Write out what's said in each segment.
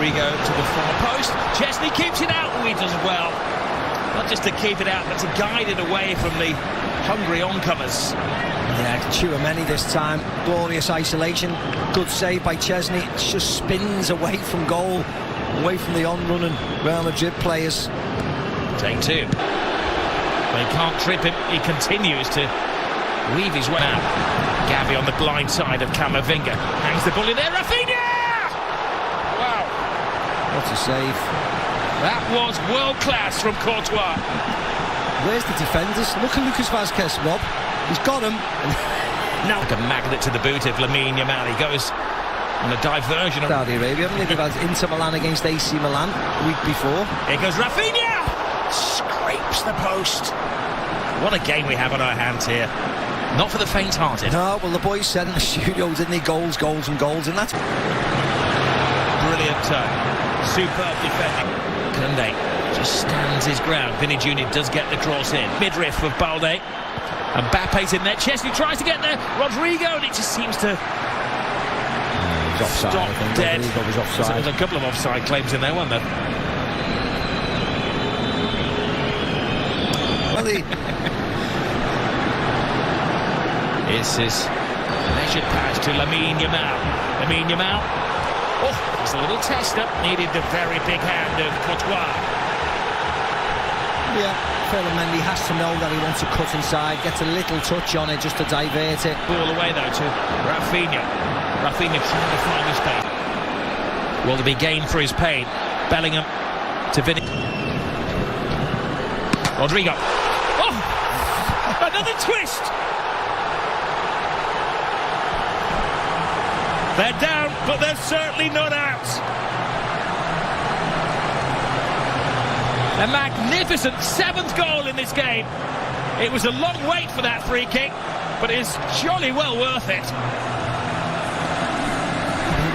Rodrigo to the far post. Chesney keeps it out. He does well. Not just to keep it out, but to guide it away from the hungry oncomers. Yeah, Tchouaméni this time. Glorious isolation. Good save by Chesney. It just spins away from goal, away from the on-running Real Madrid players. Take two. They can't trip him. He continues to weave his way out. Gavi on the blind side of Camavinga. Hangs the ball in there. Rafinha! Wow. What a save. That was world class from Courtois. Where's the defenders? Look at Lucas Vazquez, Rob. He's got him. Now like a magnet to the boot of Lamine Yamal. He goes on a diversion. Saudi Arabia, haven't they? They've had Inter Milan against AC Milan the week before. Here goes Rafinha! Scrapes the post. What a game we have on our hands here. Not for the faint-hearted. No, well, the boys said in the studio, didn't they? Goals, goals and goals, and that's... Brilliant turn. Superb defending. Koundé just stands his ground. Vinny Jr. does get the cross in. Midriff of Balde. And Mbappe's in there. Chesney tries to get there. Rodrigo, and it just seems to offside, stop dead. Rodrigo was offside. So there's a couple of offside claims in there, weren't there? Well, This is measured pass to Lamine Yamal. Lamine Yamal. Oh, it's a little test-up. Needed the very big hand of Courtois. Yeah, Mendy has to know that he wants to cut inside, gets a little touch on it just to divert it. Ball away though to Rafinha. Rafinha trying to find the space. Will there be gain for his pain? Bellingham to Vinny. Rodrigo. Oh! Another twist! They're down, but they're certainly not out. A magnificent 7th goal in this game. It was a long wait for that free kick, but it's jolly well worth it.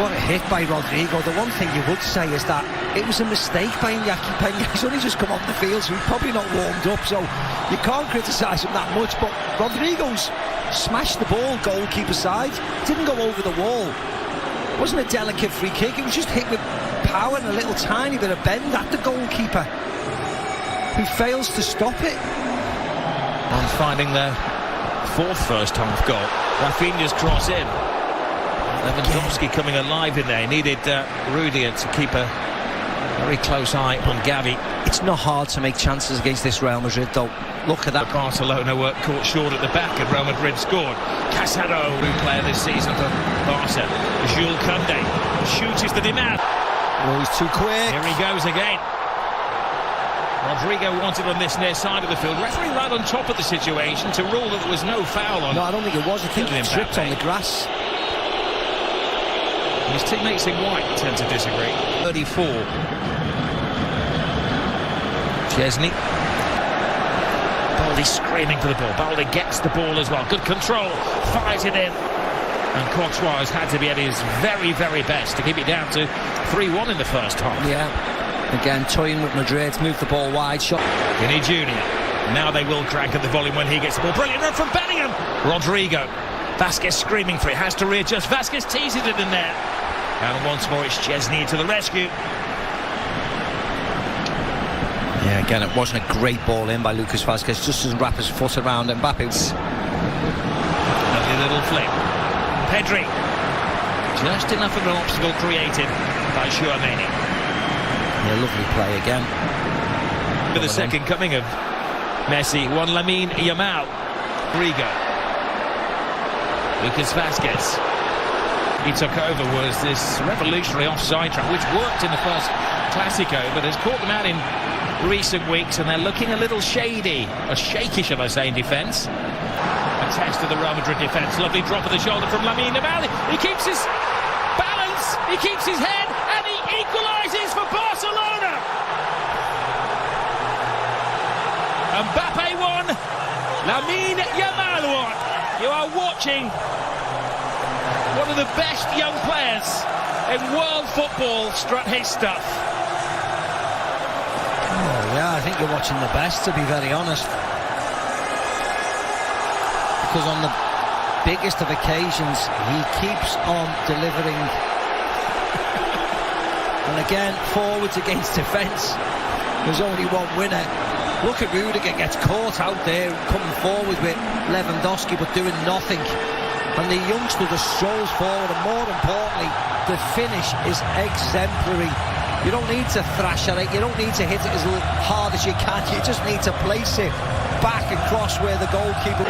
What a hit by Rodrigo. The one thing you would say is that it was a mistake by Iñaki Peña. He's only just come off the field, so he's probably not warmed up, so you can't criticise him that much, but Rodrigo's smashed the ball goalkeeper side. Didn't go over the wall. It wasn't a delicate free kick, it was just hit with power and a little tiny bit of bend at the goalkeeper, who fails to stop it. On finding their 4th first-half goal. Rafinha's cross in. Lewandowski coming alive in there. He needed Rudiger to keep a very close eye on Gavi. It's not hard to make chances against this Real Madrid, though. Look at that. Barcelona were caught short at the back and Real Madrid scored. Casado, new player this season for Barca. Jules Koundé. Shoot is the demand. Oh, he's too quick. Here he goes again. Rodrigo wanted on this near side of the field. Referee right on top of the situation to rule that there was no foul on. No, I don't think it was. I think he tripped on the grass. His teammates in white tend to disagree. 34. Chesney. Balde screaming for the ball. Balde gets the ball as well. Good control. Fires it in. And Courtois has had to be at his very, very best to keep it down to 3-1 in the first half. Yeah. Again, toying with Madrid. Moved the ball wide. Shot. Vinny Jr. Now they will crank at the volume when he gets the ball. Brilliant run from Bellingham. Rodrigo. Vasquez screaming for it. Has to readjust. Vasquez teases it in there. And once more it's Chesney to the rescue. Yeah, again, it wasn't a great ball in by Lucas Vazquez. Just doesn't wrap his foot around Mbappe. Lovely little flick. Pedri. Just enough of an obstacle created by Tchouaméni. Yeah, lovely play again. For the second coming of Messi, one Lamine Yamal. Rodrigo. Lucas Vazquez. He took over was this revolutionary offside trap, which worked in the first Clásico, but has caught them out in recent weeks, and they're looking a little shady, or shaky, shall I say, in defence. A test of the Real Madrid defence. Lovely drop of the shoulder from Lamine Yamal. He keeps his balance, he keeps his head, and he equalises for Barcelona. Mbappe won, Lamine Yamal won. You are watching one of the best young players in world football strut his stuff. Oh yeah, I think you're watching the best, to be very honest. Because on the biggest of occasions, he keeps on delivering And again, forwards against defence. There's only one winner. Look at Rudiger, gets caught out there, coming forward with Lewandowski, but doing nothing. And the youngster just strolls forward, and more importantly, the finish is exemplary. You don't need to thrash at it, you don't need to hit it as hard as you can, you just need to place it back and cross where the goalkeeper...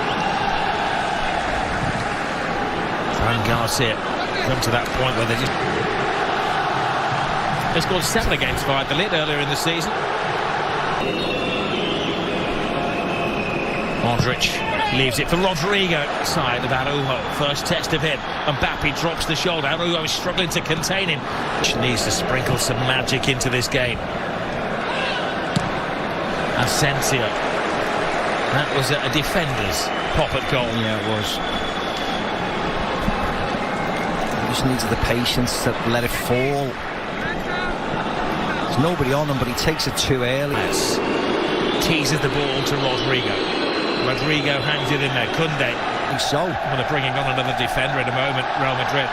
Fran Garcia come to that point where they just... They scored 7 against Valladolid earlier in the season. Modric leaves it for Rodrigo, side of Araujo. First test of him, and Mbappe drops the shoulder. Araujo is struggling to contain him. Needs to sprinkle some magic into this game. Asensio. That was a defender's pop at goal. Yeah, it was. He just needs the patience to let it fall. There's nobody on him, but he takes it too early. Teases the ball to Rodrigo. Rodrigo hangs it in there. Koundé. So, they're bringing on another defender in a moment. Real Madrid.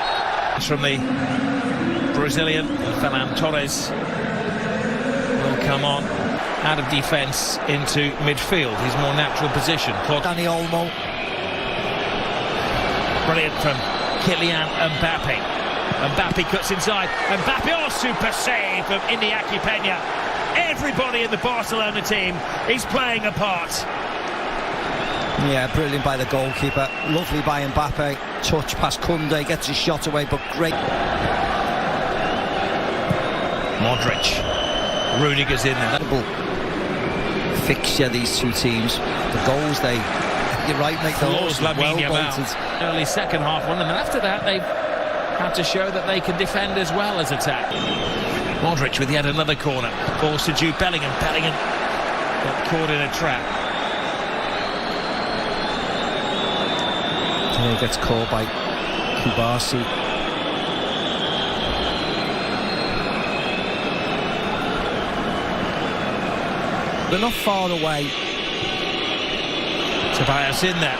It's from the Brazilian. Ferran Torres will come on out of defence into midfield. His more natural position. Dani Olmo. Brilliant from Kylian Mbappe. Mbappe cuts inside. Mbappe, oh, super save from Iñaki Peña. Everybody in the Barcelona team is playing a part. Yeah, brilliant by the goalkeeper. Lovely by Mbappe. Touch past Koundé, gets his shot away, but great. Modric. Rudiger's in there. Fixture, these two teams. The goals you're right, make the laws well bolted. Early second half one, and then after that they've had to show that they can defend as well as attack. Modric with yet another corner. Balls to Jude Bellingham. Bellingham got caught in a trap. He gets caught by Kubasi. They're not far away. Tobias in there.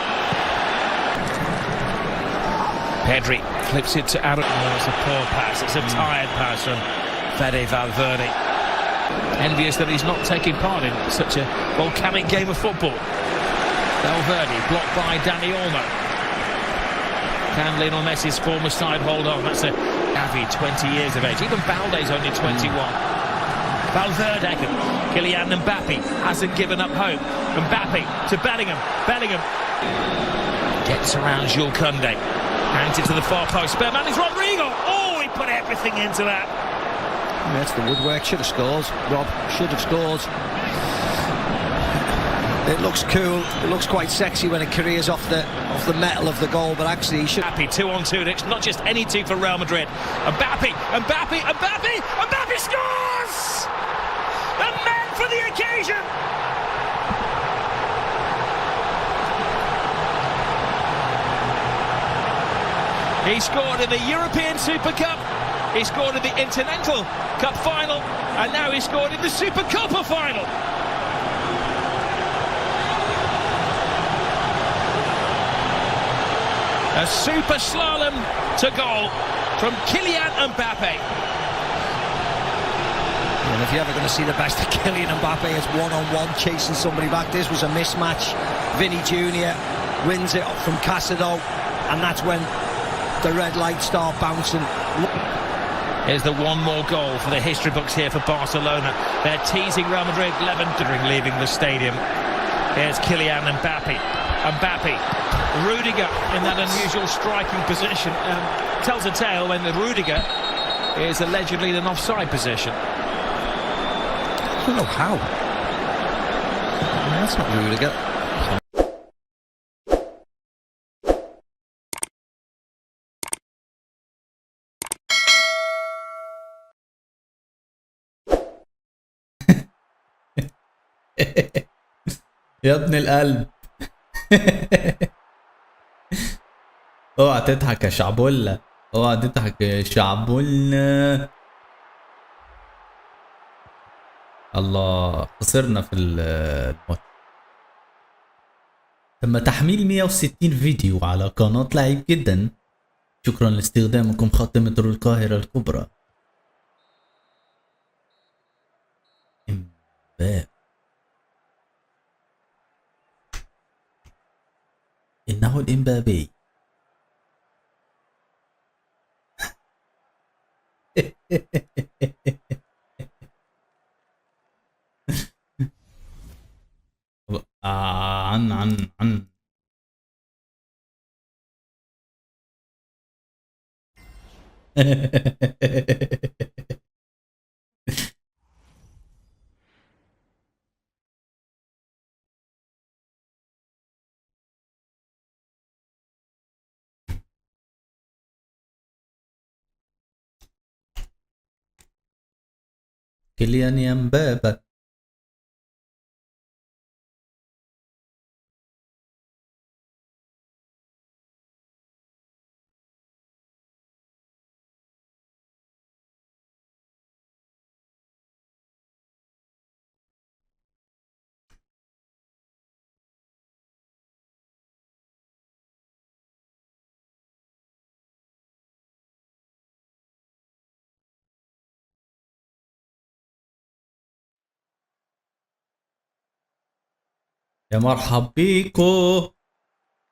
Pedri flips it to Aaron. Oh, it's a poor pass. It's a tired pass from Fede Valverde. Envious that he's not taking part in such a volcanic game of football. Valverde blocked by Dani Olmo. Can Lionel Messi's former side hold on? That's a Gavi, 20 years of age. Even Balde's only 21. Valverde, Kylian Mbappe hasn't given up hope. Mbappe to Bellingham. Bellingham gets around Jules Koundé. Hands it to the far post. Spare man is Rodrigo. Oh, he put everything into that. That's the woodwork. Should have scored. Rob should have scored. It looks cool, it looks quite sexy when it careers off the metal of the goal, but actually he should... Mbappe, 2-on-2, it's not just any two for Real Madrid. Mbappe scores! A man for the occasion! He scored in the European Super Cup, he scored in the Intercontinental Cup final, and now he scored in the Super Copa final. A super slalom to goal from Kylian Mbappe. And if you're ever going to see the best of Kylian Mbappe, it's one-on-one chasing somebody back. This was a mismatch. Vinny Jr. wins it from Casado, and that's when the red lights start bouncing. Here's the one more goal for the history books here for Barcelona. They're teasing Real Madrid, during leaving the stadium. Here's Kylian Mbappe. Rudiger in that unusual striking position. Tells a tale when the Rudiger is allegedly in an offside position. I don't know how. That's not Rudiger. يا ابن القلب. اوعى تضحك يا شعبولة، اوعى تضحك يا شعبولة. الله، خسرنا في الماتش. تم تحميل 160 فيديو على قناة لعيب جدا. شكرا لاستخدامكم خط مترو القاهرة الكبرى. باب. إنه الإمبابي. عن كيليان امبابة. يا مرحب بيكو.